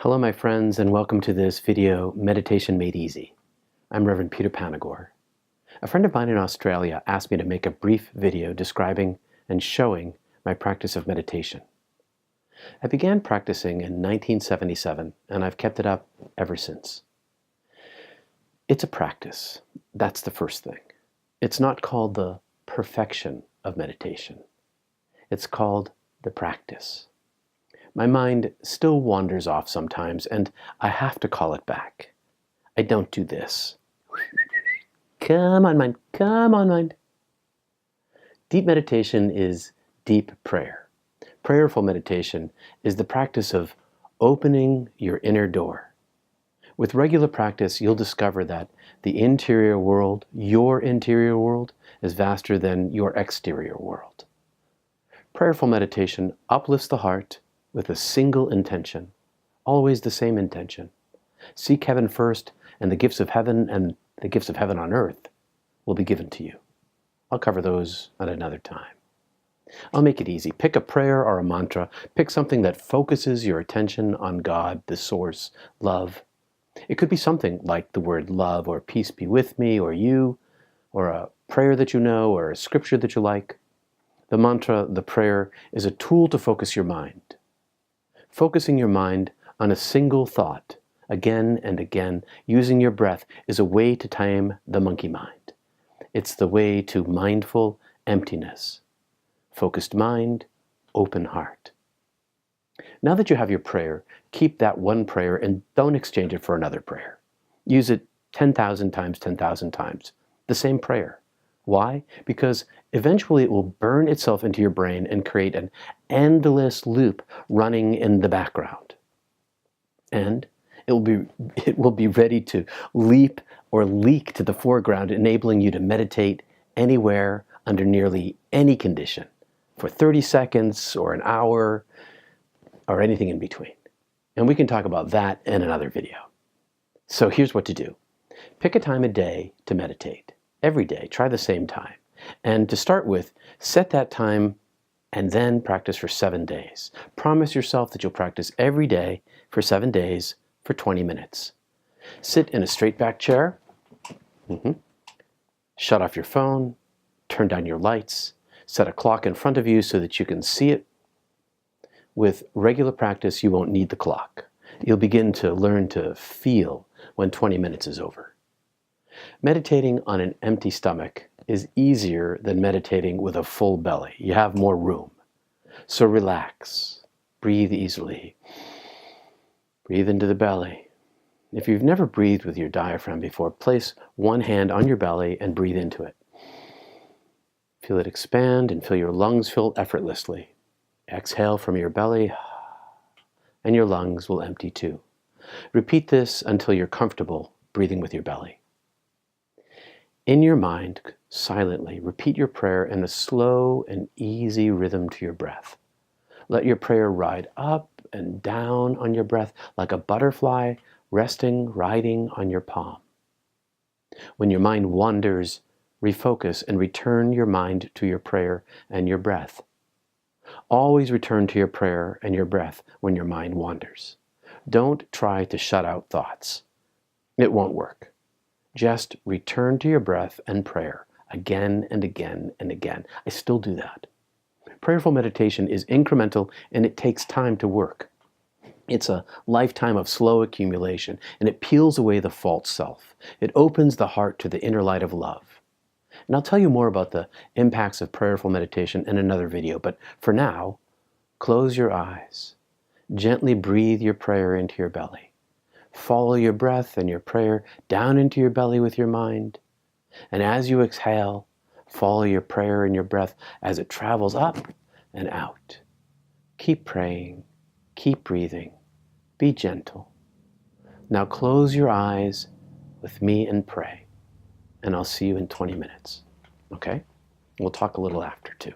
Hello, my friends, and welcome to this video, Meditation Made Easy. I'm Reverend Peter Panagore. A friend of mine in Australia asked me to make a brief video describing and showing my practice of meditation. I began practicing in 1977, and I've kept it up ever since. It's a practice. That's the first thing. It's not called the perfection of meditation. It's called the practice. My mind still wanders off sometimes, and I have to call it back. I don't do this. Come on, mind. Come on, mind. Deep meditation is deep prayer. Prayerful meditation is the practice of opening your inner door. With regular practice, you'll discover that the interior world, your interior world, is vaster than your exterior world. Prayerful meditation uplifts the heart with a single intention, always the same intention. Seek heaven first, and the gifts of heaven on earth will be given to you. I'll cover those at another time. I'll make it easy. Pick a prayer or a mantra. Pick something that focuses your attention on God, the source, love. It could be something like the word love, or peace be with me, or you, or a prayer that you know, or a scripture that you like. The mantra, the prayer, is a tool to focus your mind. Focusing your mind on a single thought, again and again, using your breath, is a way to tame the monkey mind. It's the way to mindful emptiness. Focused mind, open heart. Now that you have your prayer, keep that one prayer and don't exchange it for another prayer. Use it 10,000 times, 10,000 times. The same prayer. Why? Because eventually it will burn itself into your brain and create an endless loop running in the background. And it will be ready to leap or leak to the foreground, enabling you to meditate anywhere under nearly any condition for 30 seconds or an hour or anything in between. And we can talk about that in another video. So here's what to do. Pick a time a day to meditate. Every day, try the same time. And to start with, set that time and then practice for 7 days. Promise yourself that you'll practice every day for 7 days for 20 minutes. Sit in a straight back chair. Shut off your phone. Turn down your lights. Set a clock in front of you so that you can see it. With regular practice, you won't need the clock. You'll begin to learn to feel when 20 minutes is over. Meditating on an empty stomach is easier than meditating with a full belly. You have more room. So relax. Breathe easily. Breathe into the belly. If you've never breathed with your diaphragm before, place one hand on your belly and breathe into it. Feel it expand and feel your lungs fill effortlessly. Exhale from your belly, and your lungs will empty too. Repeat this until you're comfortable breathing with your belly. In your mind, silently, repeat your prayer in a slow and easy rhythm to your breath. Let your prayer ride up and down on your breath like a butterfly riding on your palm. When your mind wanders, refocus and return your mind to your prayer and your breath. Always return to your prayer and your breath when your mind wanders. Don't try to shut out thoughts. It won't work. Just return to your breath and prayer again and again and again. I still do that. Prayerful meditation is incremental and it takes time to work. It's a lifetime of slow accumulation, and it peels away the false self. It opens the heart to the inner light of love. And I'll tell you more about the impacts of prayerful meditation in another video, but for now, close your eyes. Gently breathe your prayer into your belly. Follow your breath and your prayer down into your belly with your mind. And as you exhale, follow your prayer and your breath as it travels up and out. Keep praying. Keep breathing. Be gentle. Now close your eyes with me and pray. And I'll see you in 20 minutes. Okay? We'll talk a little after too.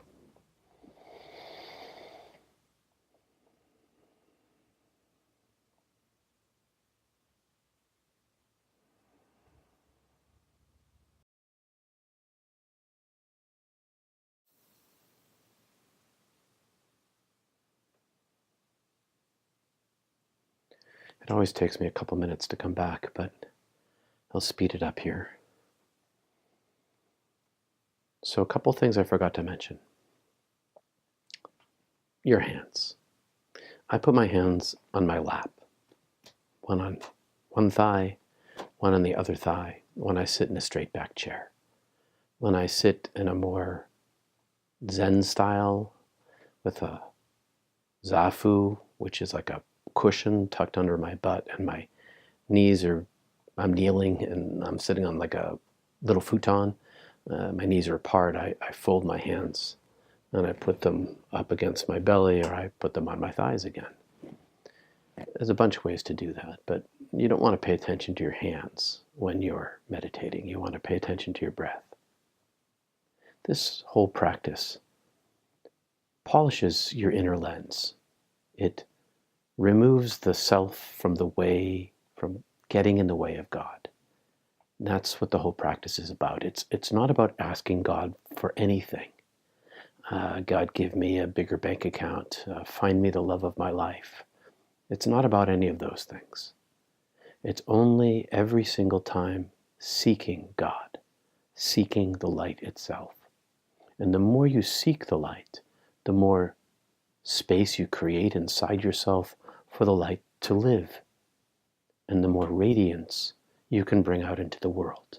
It always takes me a couple minutes to come back, but I'll speed it up here. So a couple things I forgot to mention. Your hands. I put my hands on my lap, one on one thigh, one on the other thigh, when I sit in a straight back chair. When I sit in a more Zen style with a zafu, which is like a cushion tucked under my butt, and my knees are, I'm kneeling and I'm sitting on like a little futon. My knees are apart. I fold my hands and I put them up against my belly, or I put them on my thighs again. There's a bunch of ways to do that, but you don't want to pay attention to your hands when you're meditating. You want to pay attention to your breath. This whole practice polishes your inner lens. It removes the self from the way, from getting in the way of God. And that's what the whole practice is about. It's not about asking God for anything. God, give me a bigger bank account. Find me the love of my life. It's not about any of those things. It's only every single time seeking God, seeking the light itself. And the more you seek the light, the more space you create inside yourself for the light to live, and the more radiance you can bring out into the world.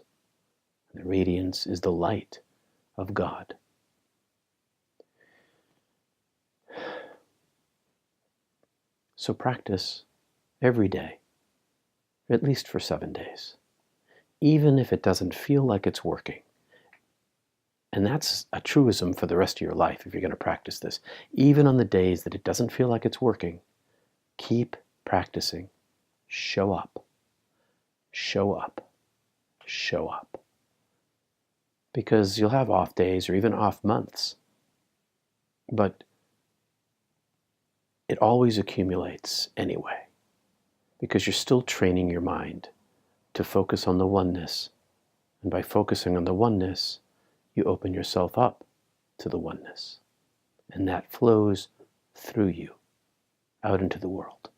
And the radiance is the light of God. So practice every day, at least for 7 days, even if it doesn't feel like it's working. And that's a truism for the rest of your life if you're going to practice this. Even on the days that it doesn't feel like it's working, keep practicing. Show up. Show up. Show up. Because you'll have off days or even off months. But it always accumulates anyway. Because you're still training your mind to focus on the oneness. And by focusing on the oneness, you open yourself up to the oneness. And that flows through you out into the world.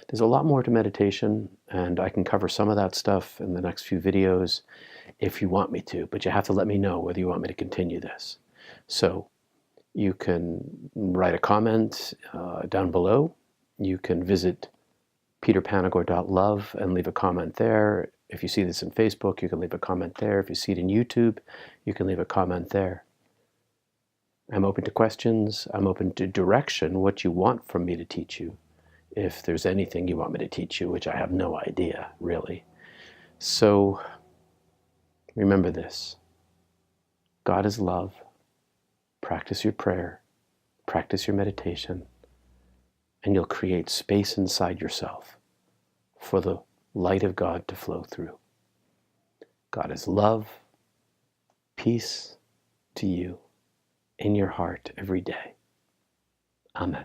There's a lot more to meditation, and I can cover some of that stuff in the next few videos if you want me to, but you have to let me know whether you want me to continue this. So you can write a comment down below. You can visit peterpanagore.love and leave a comment there. If you see this in Facebook, you can leave a comment there. If you see it in YouTube, you can leave a comment there. I'm open to questions. I'm open to direction, what you want from me to teach you. If there's anything you want me to teach you, which I have no idea, really. So remember this. God is love. Practice your prayer. Practice your meditation. And you'll create space inside yourself for the light of God to flow through. God is love. Peace to you in your heart every day. Amen.